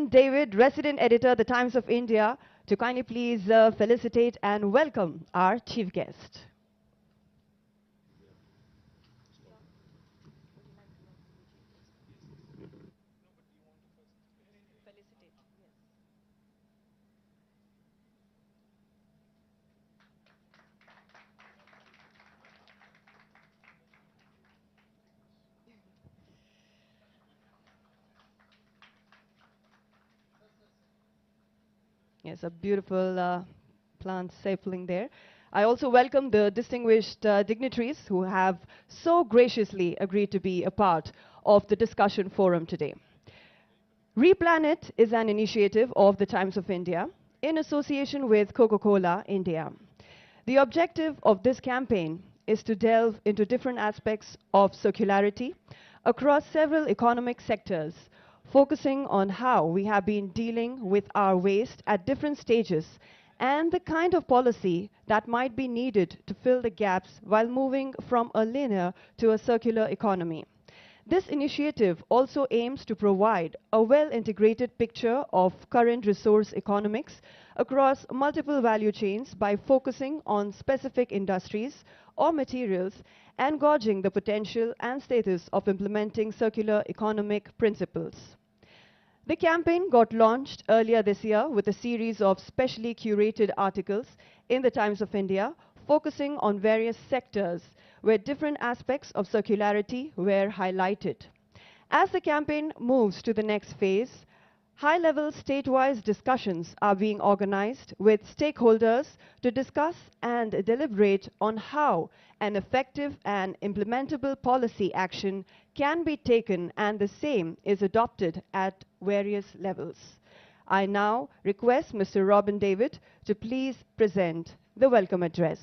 Robin David, resident editor, The Times of India, to kindly please felicitate and welcome our chief guest. Yes, a beautiful plant sapling there. I also welcome the distinguished dignitaries who have so graciously agreed to be a part of the discussion forum today. Replanet is an initiative of the Times of India in association with Coca-Cola India. The objective of this campaign is to delve into different aspects of circularity across several economic sectors, focusing on how we have been dealing with our waste at different stages and the kind of policy that might be needed to fill the gaps while moving from a linear to a circular economy. This initiative also aims to provide a well-integrated picture of current resource economics across multiple value chains by focusing on specific industries or materials and gauging the potential and status of implementing circular economic principles. The campaign got launched earlier this year with a series of specially curated articles in the Times of India focusing on various sectors where different aspects of circularity were highlighted. As the campaign moves to the next phase, high-level state-wise discussions are being organized with stakeholders to discuss and deliberate on how an effective and implementable policy action can be taken and the same is adopted at various levels. I now request Mr. Robin David to please present the welcome address.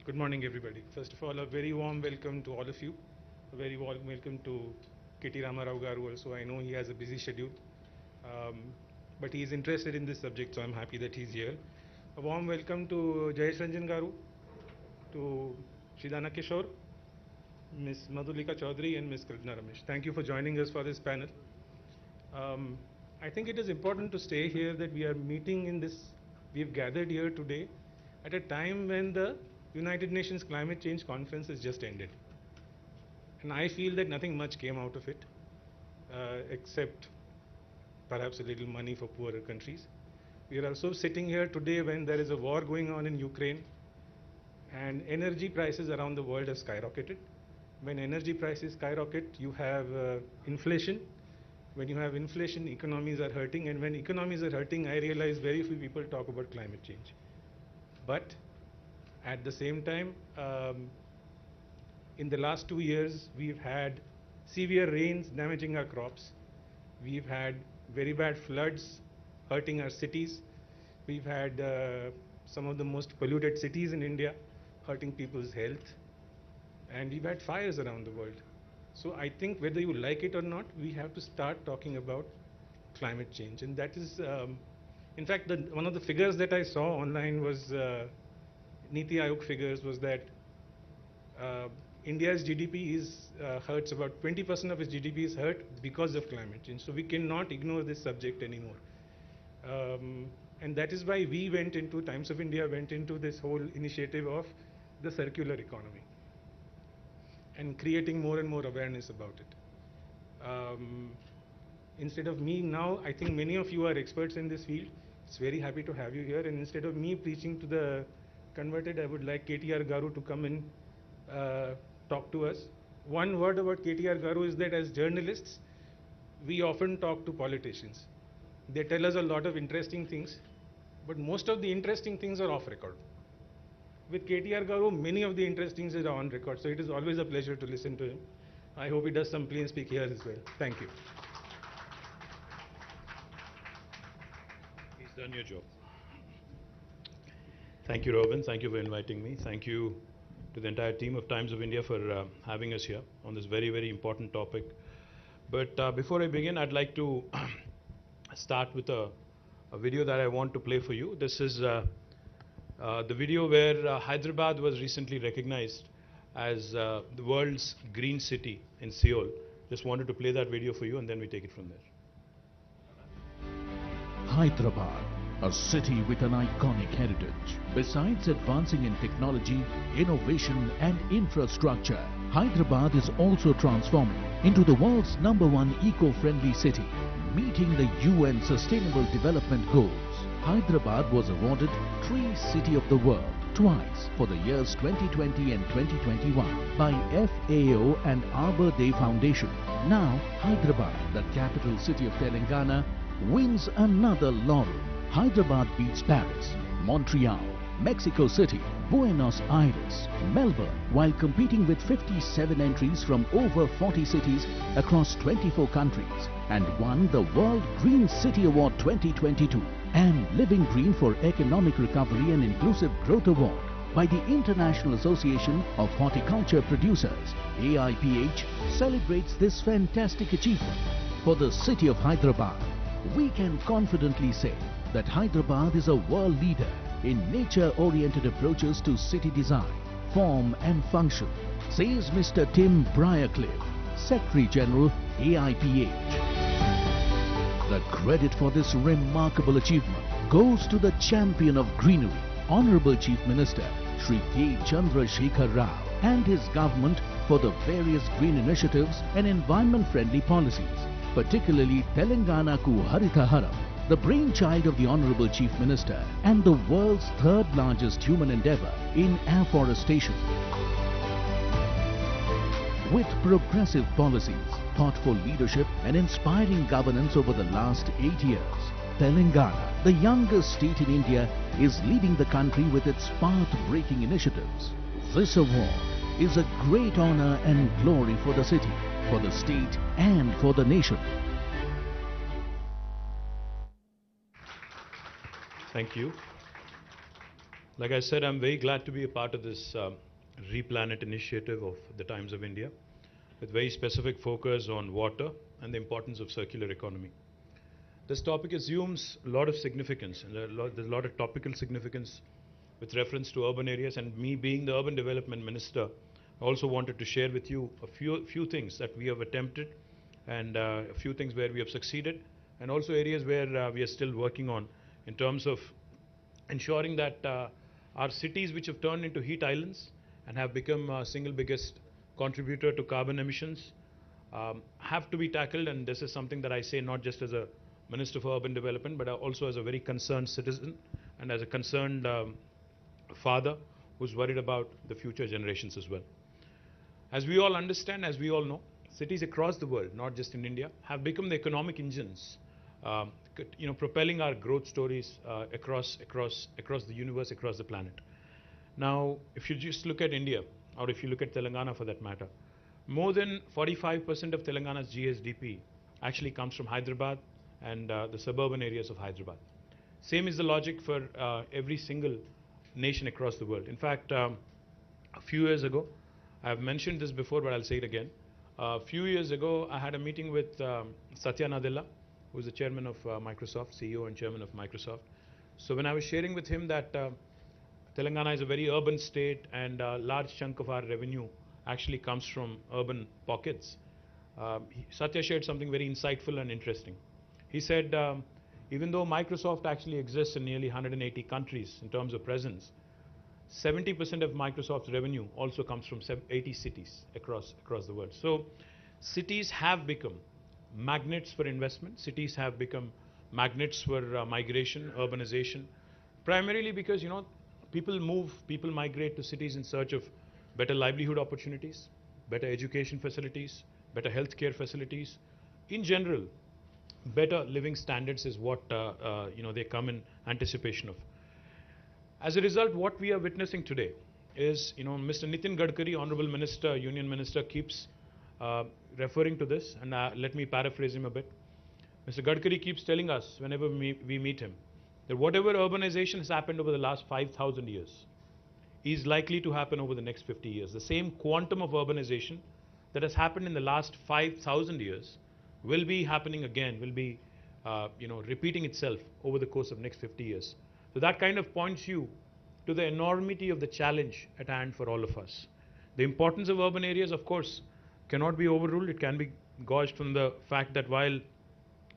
Good morning, everybody. First of all, a very warm welcome to all of you. A very warm welcome to KT Ramarao Garu also. I know he has a busy schedule, but he is interested in this subject, so I'm happy that he's here. A warm welcome to Jayesh Ranjan Garu, to Shidana Kishore, Ms. Madhulika Chaudhary, and Ms. Krishna Ramesh. Thank you for joining us for this panel. I think it is important to say here that we are meeting in this, we've gathered here today at a time when the United Nations Climate Change Conference has just ended. And I feel that nothing much came out of it, except perhaps a little money for poorer countries. We are also sitting here today when there is a war going on in Ukraine and energy prices around the world have skyrocketed. When energy prices skyrocket, you have inflation. When you have inflation, economies are hurting. And when economies are hurting, I realize very few people talk about climate change. But at the same time, in the last 2 years, we've had severe rains damaging our crops. We've had very bad floods hurting our cities. We've had some of the most polluted cities in India hurting people's health. And we've had fires around the world. So I think whether you like it or not, we have to start talking about climate change. And that is, in fact, one of the figures that I saw online was Niti Aayog figures was that India's GDP hurts about 20% of its GDP is hurt because of climate change. So we cannot ignore this subject anymore. And that is why we went into, Times of India went into this whole initiative of the circular economy and creating more and more awareness about it. Instead of me now, I think many of you are experts in this field. It's very happy to have you here. And instead of me preaching to the converted, I would like KTR Garu to come and talk to us. One word about KTR Garu is that as journalists, we often talk to politicians. They tell us a lot of interesting things, but most of the interesting things are off record. With KTR Garu, many of the interesting things are on record, so it is always a pleasure to listen to him. I hope he does some plain speak here as well. Thank you. He's done your job. Thank you, Robin. Thank you for inviting me. Thank you to the entire team of Times of India for having us here on this very, very important topic. But before I begin, I'd like to start with a a video that I want to play for you. This is the video where Hyderabad was recently recognized as the world's green city in Seoul. Just wanted to play that video for you, and then we take it from there. Hyderabad, a city with an iconic heritage. Besides advancing in technology, innovation and infrastructure, Hyderabad is also transforming into the world's #1 eco-friendly city, meeting the UN Sustainable Development Goals. Hyderabad was awarded Tree City of the World twice for the years 2020 and 2021 by FAO and Arbor Day Foundation. Now, Hyderabad, the capital city of Telangana, wins another laurel. Hyderabad beats Paris, Montreal, Mexico City, Buenos Aires, Melbourne, while competing with 57 entries from over 40 cities across 24 countries, and won the World Green City Award 2022 and Living Green for Economic Recovery and Inclusive Growth Award by the International Association of Horticulture Producers. AIPH celebrates this fantastic achievement. For the city of Hyderabad, we can confidently say that Hyderabad is a world leader in nature-oriented approaches to city design, form and function, says Mr. Tim Briarcliffe, Secretary General, AIPH. The credit for this remarkable achievement goes to the champion of greenery, Honorable Chief Minister Shri K. Chandrasekhar Rao, and his government for the various green initiatives and environment-friendly policies, particularly Telangana Ku Haritha Haram, the brainchild of the Honorable Chief Minister and the world's third largest human endeavor in afforestation. With progressive policies, thoughtful leadership and inspiring governance over the last 8 years, Telangana, the youngest state in India, is leading the country with its path-breaking initiatives. This award is a great honor and glory for the city, for the state and for the nation. Thank you. Like I said, I'm very glad to be a part of this Replanet initiative of the Times of India, with very specific focus on water and the importance of circular economy. This topic assumes a lot of significance, and there's a lot of topical significance with reference to urban areas, and me being the Urban Development Minister, I also wanted to share with you a few things that we have attempted, and a few things where we have succeeded, and also areas where we are still working on in terms of ensuring that our cities, which have turned into heat islands and have become single biggest contributor to carbon emissions, have to be tackled. And this is something that I say not just as a Minister for Urban Development, but also as a very concerned citizen and as a concerned father who's worried about the future generations as well. As we all understand, as we all know, cities across the world, not just in India, have become the economic engines, propelling our growth stories across the universe, across the planet. Now, if you just look at India, or if you look at Telangana for that matter, more than 45% of Telangana's GSDP actually comes from Hyderabad and the suburban areas of Hyderabad. Same is the logic for every single nation across the world. In fact, a few years ago, I've mentioned this before, but I'll say it again. A few years ago, I had a meeting with Satya Nadella, who is the chairman of Microsoft, CEO and chairman of Microsoft. So when I was sharing with him that Telangana is a very urban state and a large chunk of our revenue actually comes from urban pockets, Satya shared something very insightful and interesting. He said, even though Microsoft actually exists in nearly 180 countries in terms of presence, 70% of Microsoft's revenue also comes from 80 cities across the world. So cities have become magnets for investment. Cities have become magnets for migration, urbanization, primarily because, people migrate to cities in search of better livelihood opportunities, better education facilities, better healthcare facilities. In general, better living standards is what they come in anticipation of. As a result, what we are witnessing today is, Mr. Nitin Gadkari, Honorable Minister, Union Minister, keeps referring to this, and let me paraphrase him a bit. Mr. Gadkari keeps telling us whenever we meet him that whatever urbanization has happened over the last 5,000 years is likely to happen over the next 50 years. The same quantum of urbanization that has happened in the last 5,000 years will be happening again, will be repeating itself over the course of next 50 years. So that kind of points you to the enormity of the challenge at hand for all of us. The importance of urban areas, of course, cannot be overruled. It can be gauged from the fact that while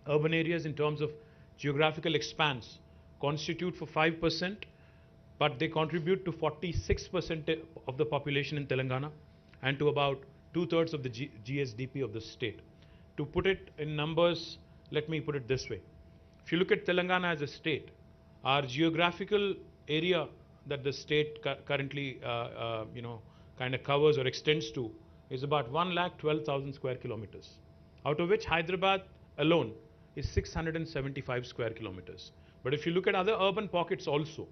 urban areas in terms of geographical expanse constitute for 5%, but they contribute to 46% of the population in Telangana and to about 2/3 of the GSDP of the state. To put it in numbers, let me put it this way. If you look at Telangana as a state, our geographical area that the state currently kind of covers or extends to is about 1,12,000 square kilometers, out of which Hyderabad alone is 675 square kilometers. But if you look at other urban pockets also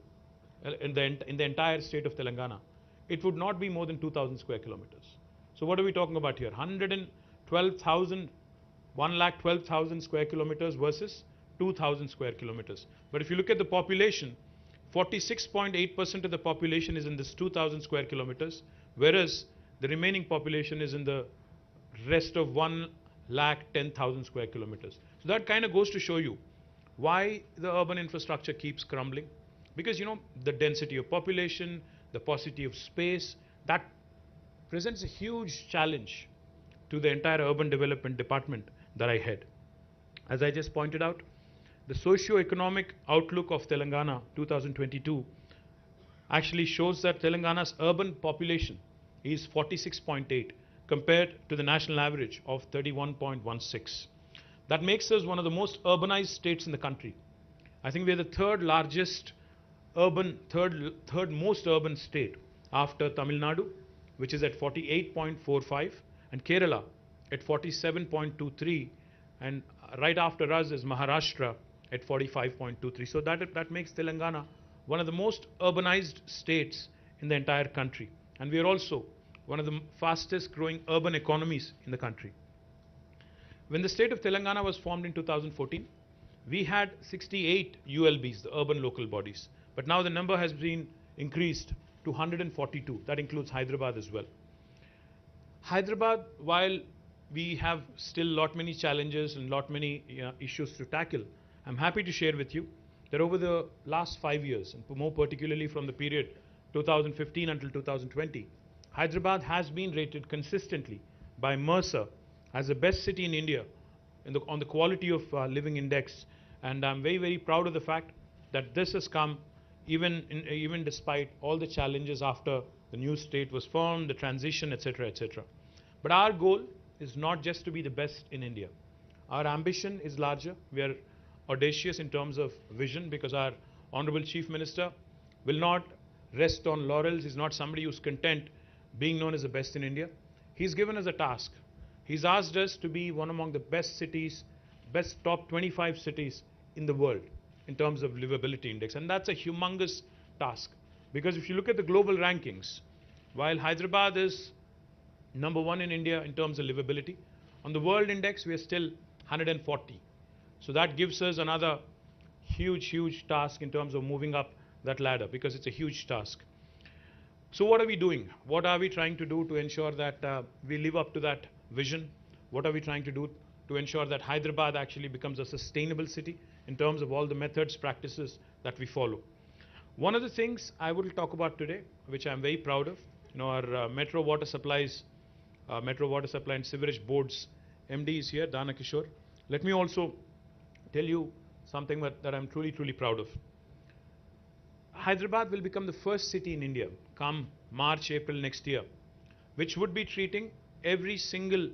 in the entire state of Telangana, it would not be more than 2,000 square kilometers. So what are we talking about here? 1,12,000 square kilometers versus 2,000 square kilometers. But if you look at the population, 46.8% of the population is in this 2,000 square kilometers, whereas the remaining population is in the rest of 1,10,000 square kilometers. So that kind of goes to show you why the urban infrastructure keeps crumbling. Because, the density of population, the paucity of space, that presents a huge challenge to the entire urban development department that I head. As I just pointed out, the socio-economic outlook of Telangana 2022 actually shows that Telangana's urban population is 46.8 compared to the national average of 31.16. That makes us one of the most urbanized states in the country. I think we are the third most urban state after Tamil Nadu, which is at 48.45, and Kerala at 47.23, and right after us is Maharashtra at 45.23. So that makes Telangana one of the most urbanized states in the entire country. And we are also one of the fastest growing urban economies in the country. When the state of Telangana was formed in 2014, we had 68 ULBs, the urban local bodies. But now the number has been increased to 142. That includes Hyderabad as well. Hyderabad, while we have still many challenges and many issues to tackle, I'm happy to share with you that over the last 5 years, and more particularly from the period 2015 until 2020, Hyderabad has been rated consistently by Mercer as the best city in India on the quality of living index. And I'm very, very proud of the fact that this has come even despite all the challenges after the new state was formed, the transition, etc., etc. But our goal is not just to be the best in India. Our ambition is larger. We are audacious in terms of vision, because our Honorable Chief Minister will not rest on laurels. He's not somebody who's content being known as the best in India. He's given us a task. He's asked us to be one among the best cities, best top 25 cities in the world in terms of livability index. And that's a humongous task, because if you look at the global rankings, while Hyderabad is number 1 in India in terms of livability, on the world index we are still 140. So that gives us another huge task in terms of moving up that ladder, because it's a huge task. So what are we doing? What are we trying to do to ensure that we live up to that vision? What are we trying to do to ensure that Hyderabad actually becomes a sustainable city in terms of all the methods, practices that we follow? One of the things I will talk about today, which I'm very proud of, our Metro Water Supply and Sewerage Board's MD is here, Dana Kishore. Let me also tell you something that I'm truly proud of. Hyderabad will become the first city in India come March, April next year, which would be treating every single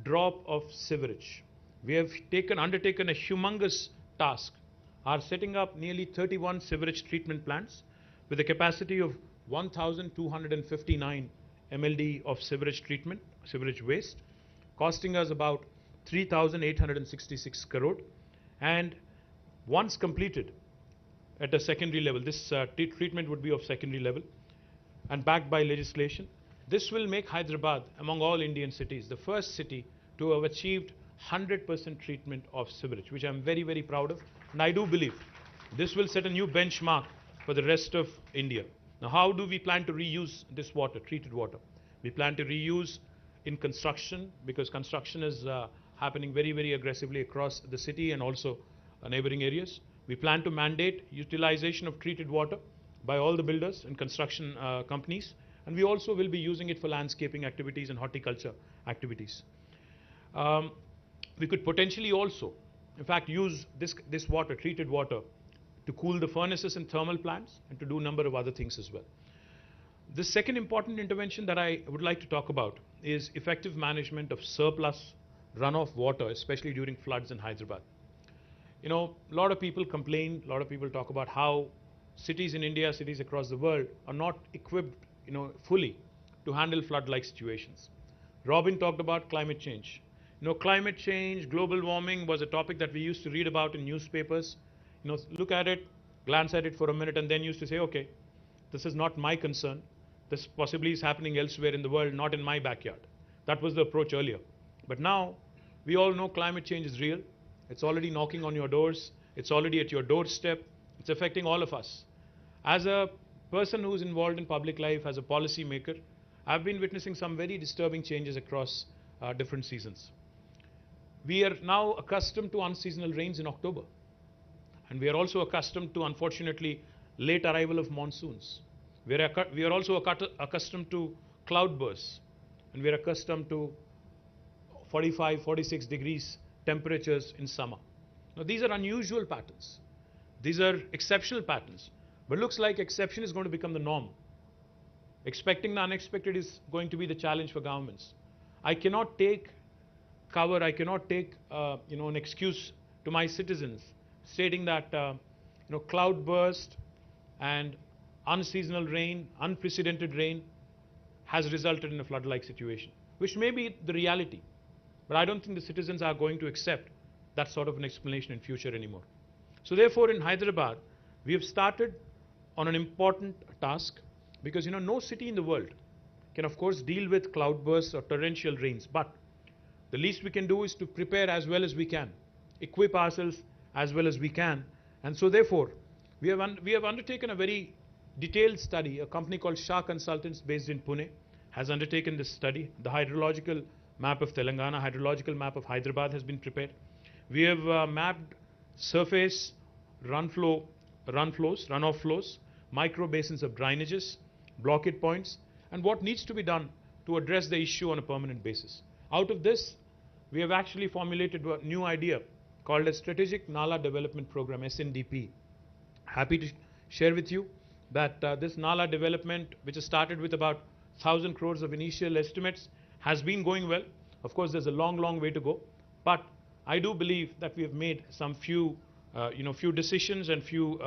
drop of sewerage. We have undertaken a humongous task, are setting up nearly 31 sewage treatment plants with a capacity of 1,259 MLD of sewage treatment, sewage waste, costing us about 3,866 crore. And once completed at a secondary level, this treatment would be of secondary level and backed by legislation. This will make Hyderabad, among all Indian cities, the first city to have achieved 100% treatment of sewage, which I'm very proud of. And I do believe this will set a new benchmark for the rest of India. Now, how do we plan to reuse this water, treated water? We plan to reuse in construction, because construction is happening very, very aggressively across the city and also neighboring areas. We plan to mandate utilization of treated water by all the builders and construction companies, and we also will be using it for landscaping activities and horticulture activities. We could potentially also, in fact, use this water, treated water, to cool the furnaces and thermal plants and to do a number of other things as well. The second important intervention that I would like to talk about is effective management of surplus runoff water, especially during floods in Hyderabad. You know, a lot of people complain, a lot of people talk about how cities in India, cities across the world are not equipped, fully to handle flood-like situations. Robin talked about climate change. Climate change, global warming was a topic that we used to read about in newspapers. Look at it, glance at it for a minute, and then used to say, okay, this is not my concern. This possibly is happening elsewhere in the world, not in my backyard. That was the approach earlier. But now, we all know climate change is real. It's already knocking on your doors. It's already at your doorstep. It's affecting all of us. As a person who's involved in public life, as a policy maker, I've been witnessing some very disturbing changes across different seasons. We are now accustomed to unseasonal rains in October. And we are also accustomed to, unfortunately, late arrival of monsoons. We are also accustomed to cloudbursts. And we are accustomed to 45, 46 degrees temperatures in summer. Now, these are unusual patterns. These are exceptional patterns. But looks like exception is going to become the norm. Expecting the unexpected is going to be the challenge for governments. I cannot take cover, I cannot take an excuse to my citizens stating that cloudburst and unseasonal rain, unprecedented rain has resulted in a flood-like situation, which may be the reality. But I don't think the citizens are going to accept that sort of an explanation in future anymore. So therefore, in Hyderabad, we have started on an important task, because no city in the world can of course deal with cloudbursts or torrential rains, but the least we can do is to prepare as well as we can, equip ourselves as well as we can. And so therefore, we have undertaken a very detailed study. A company called Shah Consultants based in Pune has undertaken this study. The hydrological map of Telangana, hydrological map of Hyderabad has been prepared. We have mapped surface runoff flows, micro basins of drainages, blockade points, and what needs to be done to address the issue on a permanent basis. Out of this, we have actually formulated a new idea called a Strategic Nala Development Program, SNDP. Happy to share with you that this Nala development, which has started with about 1,000 crores of initial estimates, has been going well. Of course, there's a long, long way to go. But I do believe that we have made some few decisions and few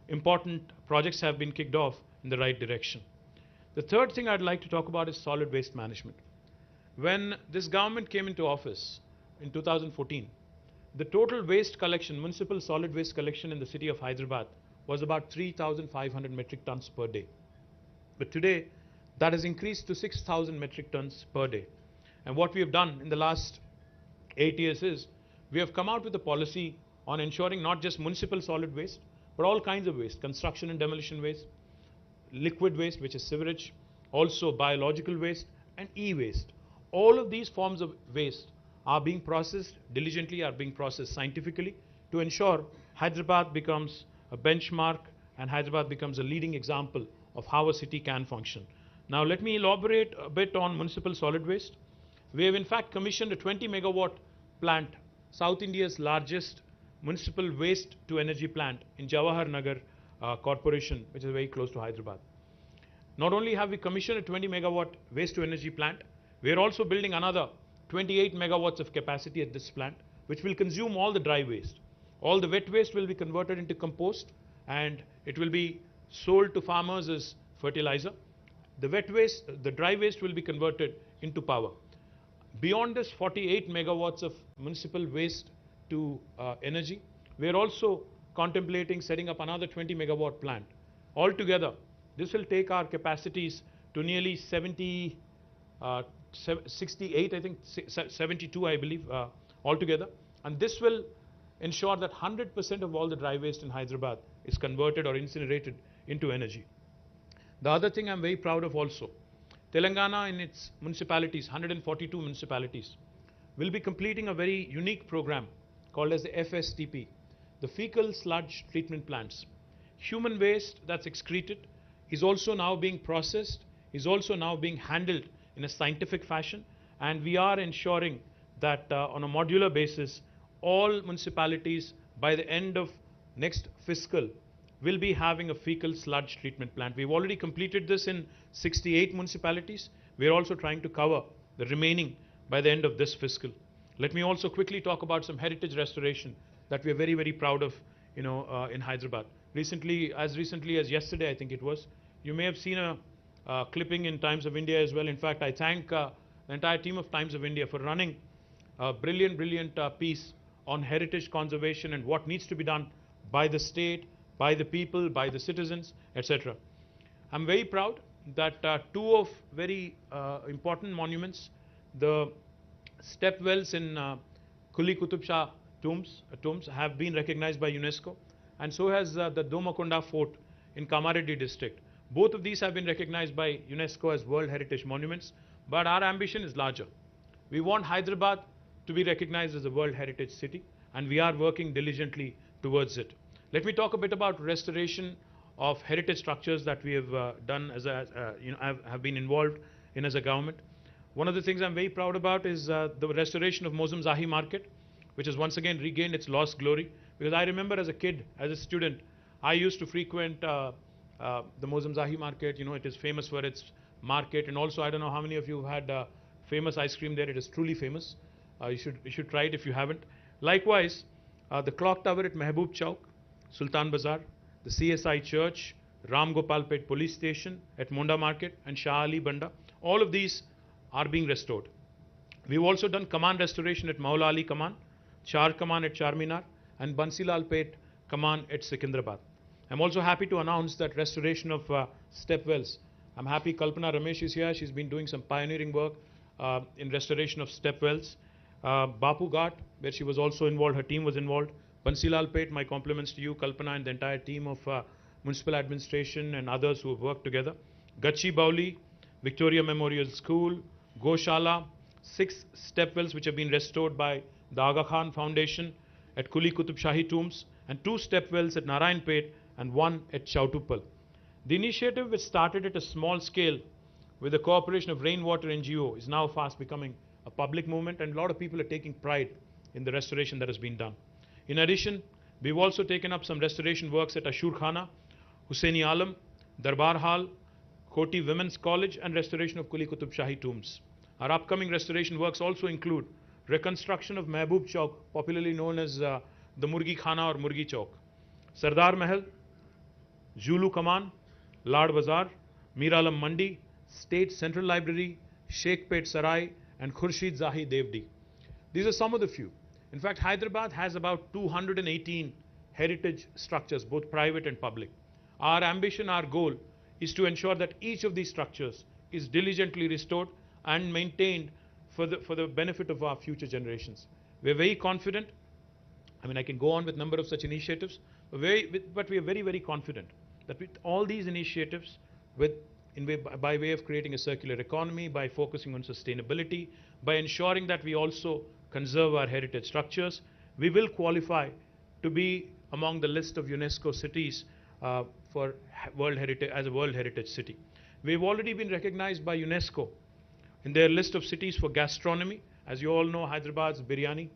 important projects have been kicked off in the right direction. The third thing I'd like to talk about is solid waste management. When this government came into office in 2014, the total waste collection, municipal solid waste collection in the city of Hyderabad was about 3,500 metric tons per day. But today, that has increased to 6,000 metric tons per day. And what we have done in the last 8 years is, we have come out with a policy on ensuring not just municipal solid waste, but all kinds of waste, construction and demolition waste, liquid waste, which is sewage, also biological waste, and e-waste. All of these forms of waste are being processed diligently, are being processed scientifically to ensure Hyderabad becomes a benchmark and Hyderabad becomes a leading example of how a city can function. Now let me elaborate a bit on municipal solid waste. We have in fact commissioned a 20 megawatt plant, South India's largest municipal waste to energy plant in Jawahar Nagar Corporation, which is very close to Hyderabad. Not only have we commissioned a 20 megawatt waste to energy plant, we are also building another 28 megawatts of capacity at this plant, which will consume all the dry waste. All the wet waste will be converted into compost and it will be sold to farmers as fertilizer. The wet waste, the dry waste will be converted into power. Beyond this 48 megawatts of municipal waste to energy, we are also contemplating setting up another 20 megawatt plant. Altogether, this will take our capacities to nearly 68, I think 72, I believe, altogether. And this will ensure that 100% of all the dry waste in Hyderabad is converted or incinerated into energy. The other thing I'm very proud of also, Telangana in its municipalities, 142 municipalities, will be completing a very unique program called as the FSTP, the Fecal Sludge Treatment Plants. Human waste that's excreted is also now being processed, is also now being handled in a scientific fashion, and we are ensuring that on a modular basis, all municipalities by the end of next fiscal will be having a fecal sludge treatment plant. We've already completed this in 68 municipalities. We're also trying to cover the remaining by the end of this fiscal. Let me also quickly talk about some heritage restoration that we are very, very proud of, in Hyderabad. Recently as yesterday, I think it was, you may have seen a clipping in Times of India as well. In fact, I thank the entire team of Times of India for running a brilliant piece on heritage conservation and what needs to be done by the state, by the people, by the citizens, etc. I'm very proud that two of very important monuments, the step wells in Kuli Qutub Shah tombs have been recognized by UNESCO, and so has the Domakonda Fort in Kamareddy district. Both of these have been recognized by UNESCO as World Heritage Monuments, but our ambition is larger. We want Hyderabad to be recognized as a World Heritage City, and we are working diligently towards it. Let me talk a bit about restoration of heritage structures that we have done as have been involved in as a government. One of the things I'm very proud about is the restoration of Mozum Zahi Market, which has once again regained its lost glory. Because I remember as a kid, as a student, I used to frequent the Mozum Zahi Market. It is famous for its market, and also I don't know how many of you have had famous ice cream there. It is truly famous. You should try it if you haven't. Likewise, the clock tower at Mehboob Chowk, Sultan Bazaar, the CSI Church, Ram Gopal Pet Police Station at Monda Market, and Shah Ali Banda. All of these are being restored. We've also done Kaman restoration at Maula Ali Kaman, Char Kaman at Charminar, and Bansilal Pet Kaman at Secunderabad. I'm also happy to announce that restoration of step wells. I'm happy Kalpana Ramesh is here. She's been doing some pioneering work in restoration of step wells. Bapu Ghat, where she was also involved, her team was involved. Bansilal Pet, my compliments to you, Kalpana, and the entire team of municipal administration and others who have worked together. Gachi Bauli, Victoria Memorial School, Goshala, 6 step wells which have been restored by the Aga Khan Foundation at Kuli Qutub Shahi tombs, and 2 step wells at Narayanpet and 1 at Chautupal. The initiative, which started at a small scale with the cooperation of Rainwater NGO, is now fast becoming a public movement, and a lot of people are taking pride in the restoration that has been done. In addition, we've also taken up some restoration works at Ashur Khana, Hussaini Alam, Darbar Hall, Koti Women's College, and restoration of Kuli Qutub Shahi tombs. Our upcoming restoration works also include reconstruction of Mehboob Chowk, popularly known as the Murgi Khana or Murgi Chowk, Sardar Mahal, Julu Kaman, Lad Bazar, Mir Alam Mandi, State Central Library, Sheikpet Sarai, and Khurshid Zahi Devdi. These are some of the few. In fact, Hyderabad has about 218 heritage structures, both private and public. Our ambition, our goal, is to ensure that each of these structures is diligently restored and maintained for the benefit of our future generations. We're very confident. I mean, I can go on with a number of such initiatives, but we are very, very confident that with all these initiatives, by way of creating a circular economy, by focusing on sustainability, by ensuring that we also conserve our heritage structures, we will qualify to be among the list of UNESCO cities for World Heritage, as a World Heritage City. We've already been recognized by UNESCO in their list of cities for gastronomy. As you all know, Hyderabad's biryani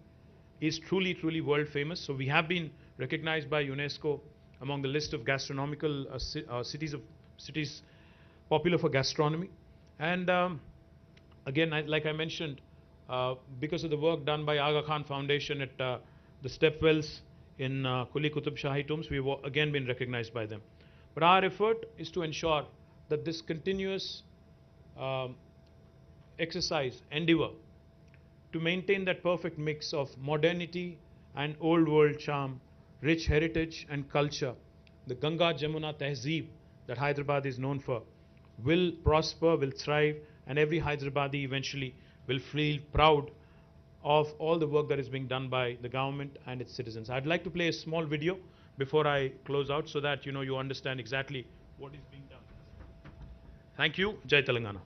is truly, truly world famous. So we have been recognized by UNESCO among the list of gastronomical cities popular for gastronomy. And again, like I mentioned, because of the work done by Aga Khan Foundation at the stepwells in Kuli Qutub Shahi tombs, we've again been recognized by them. But our effort is to ensure that this continuous exercise, endeavor, to maintain that perfect mix of modernity and old world charm, rich heritage and culture, the Ganga Jamuna Tehzeeb that Hyderabad is known for, will prosper, will thrive, and every Hyderabadi eventually will feel proud of all the work that is being done by the government and its citizens. I'd like to play a small video before I close out so that you understand exactly what is being done. Thank you. Jai Telangana.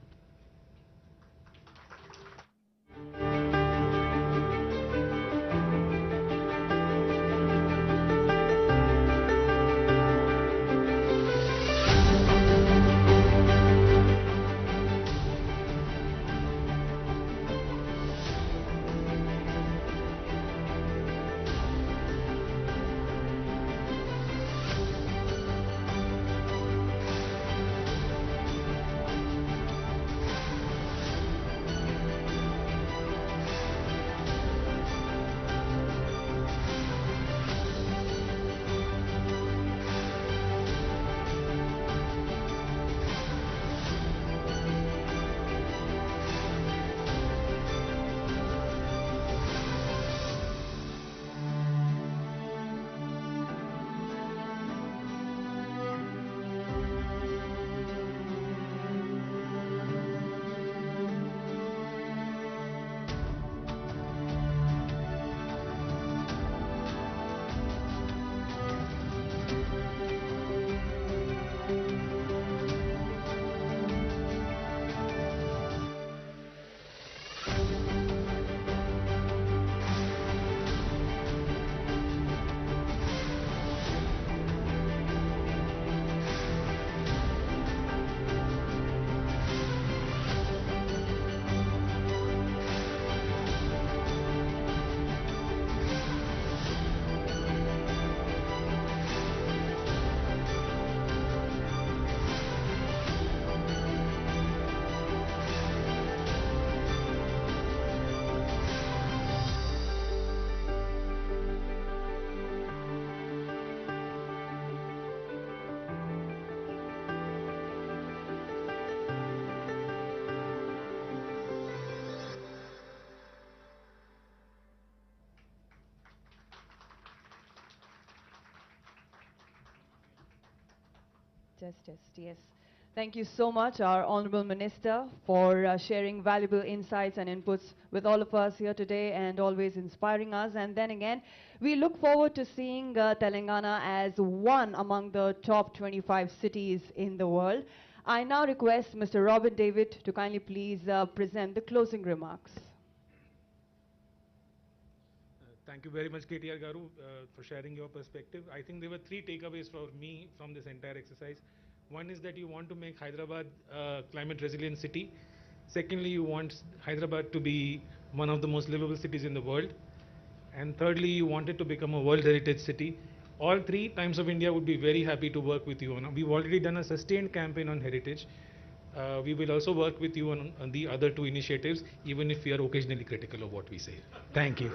Yes. Thank you so much, our Honorable Minister, for sharing valuable insights and inputs with all of us here today and always inspiring us. And then again, we look forward to seeing Telangana as one among the top 25 cities in the world. I now request Mr. Robin David to kindly please present the closing remarks. Thank you very much, KTR Garu, for sharing your perspective. I think there were three takeaways for me from this entire exercise. One is that you want to make Hyderabad a climate resilient city. Secondly, you want Hyderabad to be one of the most livable cities in the world. And thirdly, you want it to become a World Heritage City. All three, Times of India would be very happy to work with you on. We've already done a sustained campaign on heritage. We will also work with you on the other two initiatives, even if we are occasionally critical of what we say. Thank you.